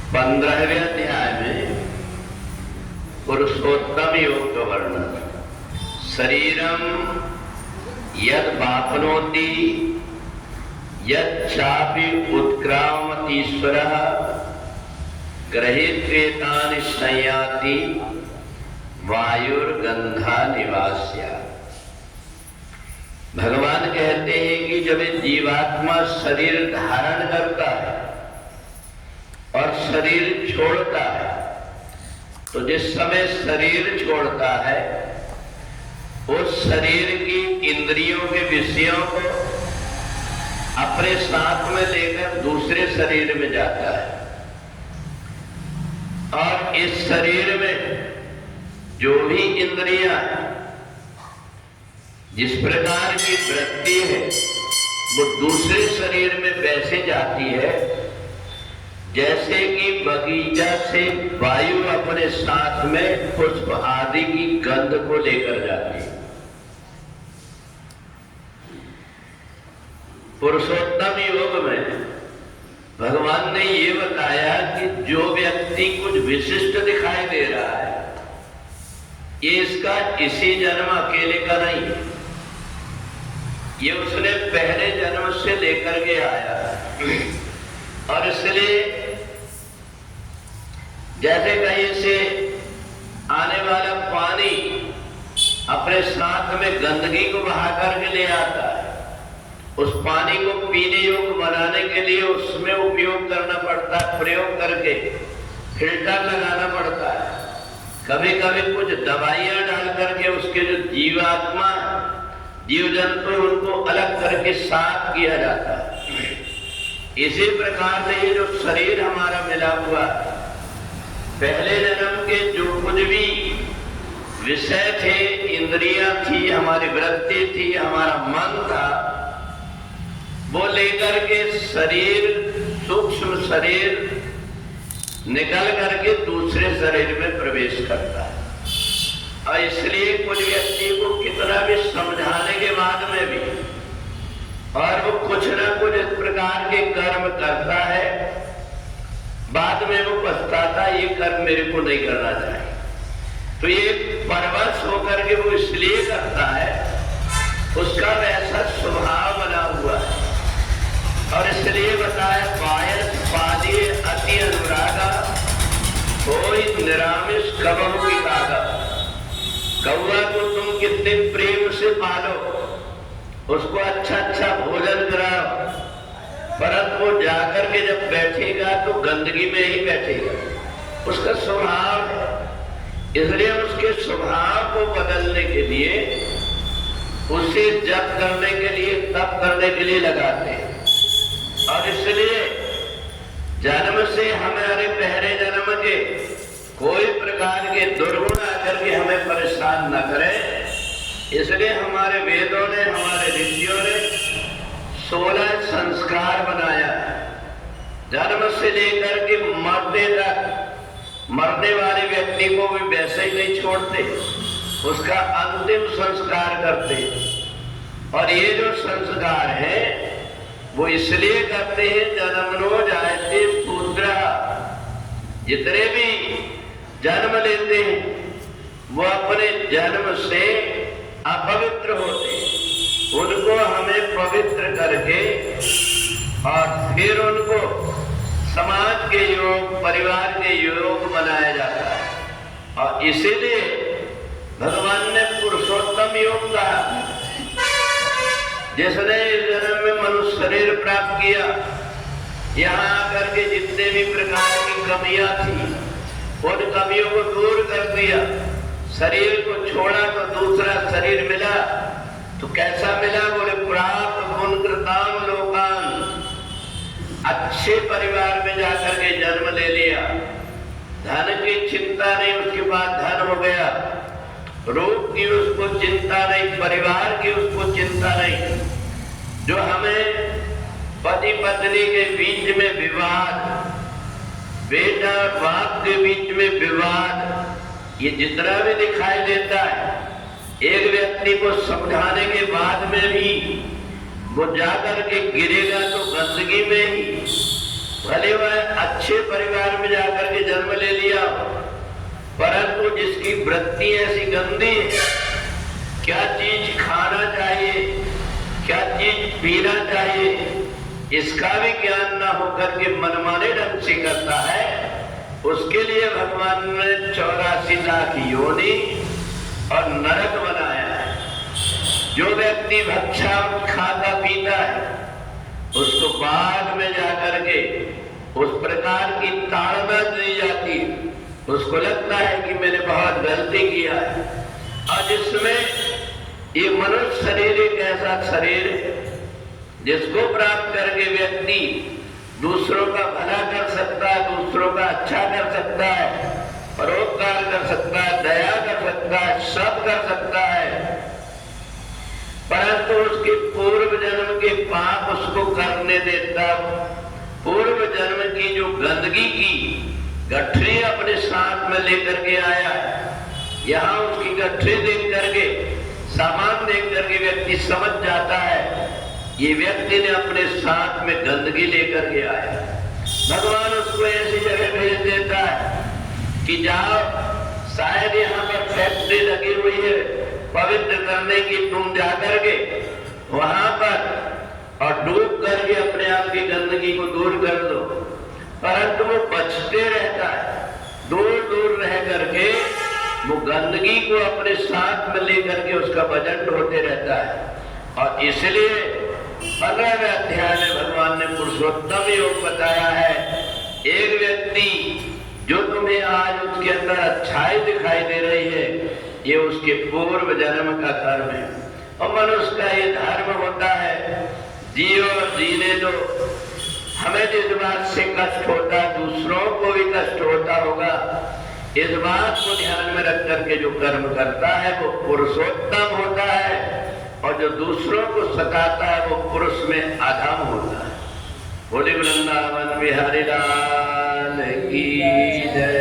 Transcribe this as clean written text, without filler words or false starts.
15वें अध्याय में पुरुषोत्तम योग का वर्णन। शरीरम यद वापनोति यच्चापि उत्क्रामतीश्वरः गृहीत्वेतानि संयाति वायुर्गंधा निवास्या। भगवान कहते हैं कि जब जीवात्मा शरीर धारण करता है और शरीर छोड़ता है, तो जिस समय शरीर छोड़ता है उस शरीर की इंद्रियों के विषयों को अपने साथ में लेकर दूसरे शरीर में जाता है। और इस शरीर में जो भी इंद्रियां जिस प्रकार की वृत्ति है वो दूसरे शरीर में वैसे जाती है जैसे कि बगीचा से वायु अपने साथ में पुष्प आदि की गंध को लेकर जाती है। पुरुषोत्तम योग में भगवान ने ये बताया कि जो व्यक्ति कुछ विशिष्ट दिखाई दे रहा है ये इसका इसी जन्म अकेले का नहीं है, ये उसने पहले जन्म से लेकर के आया। और इसलिए जैसे कहीं से आने वाला पानी अपने साथ में गंदगी को बहा करके ले आता है, उस पानी को पीने योग्य बनाने के लिए उसमें उपयोग करना पड़ता है, प्रयोग करके फिल्टर लगाना पड़ता है। कभी कभी कुछ दवाइयां डाल करके उसके जो जीवात्मा जीव जंतु उनको अलग करके साफ किया जाता है। इसी प्रकार से ये जो शरीर हमारा मिला हुआ है, पहले जन्म के जो कुछ भी विषय थे, इंद्रियां थी, हमारी वृत्ति थी, हमारा मन था, वो लेकर के शरीर, सूक्ष्म शरीर निकल करके दूसरे शरीर में प्रवेश करता है। और इसलिए कुछ व्यक्ति को कितना भी समझाने के बाद में भी और वो कुछ ना कुछ इस प्रकार के कर्म करता है, बाद में वो पछताता ये कर्म मेरे को नहीं करना चाहिए। तो ये परवश होकर के वो इसलिए करता है, उसका वैसा स्वभाव बना हुआ है। और इसलिए बताया वायस पादी अति अनुरागा कोई निरामिष कबहु की तागा। कौआ को तुम कितने प्रेम से पालो, उसको अच्छा अच्छा भोजन कराओ, परंतु वो जाकर के जब बैठेगा तो गंदगी में ही बैठेगा, उसका स्वभाव है। इसलिए उसके स्वभाव को बदलने के लिए उसे जप करने के लिए, तप करने के लिए लगाते हैं। और इसलिए जन्म से हमारे पहले जन्म के कोई प्रकार के दुर्गुण आकर के हमें परेशान न करें, इसलिए हमारे वेदों ने, हमारे ऋषियों ने 16 संस्कार बनाया। जन्म से लेकर के मरने तक मरने वाले व्यक्ति को भी वैसे ही नहीं छोड़ते, उसका अंतिम संस्कार करते। और ये जो संस्कार है वो इसलिए करते हैं जन्मनो जायते शूद्रा। जितने भी जन्म लेते हैं वो अपने जन्म से अपवित्र होते हैं, उनको हमें पवित्र करके और फिर उनको समाज के योग, परिवार के योग बनाया जाता है। और इसीलिए भगवान ने पुरुषोत्तम योग कहा। जिसने इस जन्म में मनुष्य शरीर प्राप्त किया, यहाँ आकर के जितने भी प्रकार की कमियां थी उन कमियों को दूर कर दिया, शरीर को छोड़ा तो दूसरा शरीर मिला। तो कैसा मिला? बोले प्राप्त गुणकृताम लोकान, अच्छे परिवार में जाकर के जन्म ले लिया, धन की चिंता नहीं, उसके बाद धन हो गया, रूप की उसको चिंता नहीं, परिवार की उसको चिंता नहीं। जो हमें पति पत्नी के बीच में विवाद, बेटा और बाप के बीच में विवाद, ये जितना भी दिखाई देता है, एक व्यक्ति को समझाने के बाद में भी वो जाकर के गिरेगा तो गंदगी में ही, भले वह अच्छे परिवार में जा परंतु जिसकी वृत्ति ऐसी गंदी है, क्या चीज खाना चाहिए, क्या चीज पीना चाहिए, इसका भी ज्ञान ना होकर के मनमाने ढंग से करता है, उसके लिए भगवान ने 84 लाख योनि और नरक बनाया है। जो व्यक्ति भक्षा खाता पीता है, उसको बाद में जाकर के उस प्रकार की ताड़ना दी जाती है, उसको लगता है कि मैंने बहुत गलती किया है। और जिसमें ये मनुष्य शरीर एक ऐसा शरीर है जिसको प्राप्त करके व्यक्ति दूसरों का भला कर सकता है, दूसरों का अच्छा कर सकता है, परोपकार कर सकता है, दया कर सकता है, सब कर सकता है, परंतु उसके पूर्व जन्म के पाप उसको करने देता, पूर्व जन्म की जो गंदगी की गठरी अपने साथ में लेकर के आया है। यहाँ उसकी गठरी देख करके, सामान देख करके व्यक्ति समझ जाता है ये व्यक्ति ने अपने साथ में गंदगी लेकर के आया। भगवान उसको ऐसी जगह भेज देता है कि जाओ, शायद यहाँ पर फैक्ट्री लगी हुई है पवित्र करने की, तुम जाकर के वहां पर और डूब करके अपने आप की गंदगी को दूर कर दो। परंतु वो बचते रहता है, दूर दूर रह करके वो गंदगी को अपने साथ में लेकर के उसका वजन ढोते रहता है। और इसलिए 15वें अध्याय में भगवान ने पुरुषोत्तम योग बताया है। एक व्यक्ति जो तुम्हें आज उसके अंदर अच्छाई दिखाई दे रही है, ये उसके पूर्व जन्म का कर्म है। और मनुष्य का ये धर्म होता है, जियो जीने दो। हमें जिस बात से कष्ट होता है, दूसरों को भी कष्ट होता होगा, इस बात को ध्यान में रख करके जो कर्म करता है वो पुरुषोत्तम होता है, और जो दूसरों को सताता है वो पुरुष में अधम होता है। बोले वृंदावन बिहारी लाल की जय।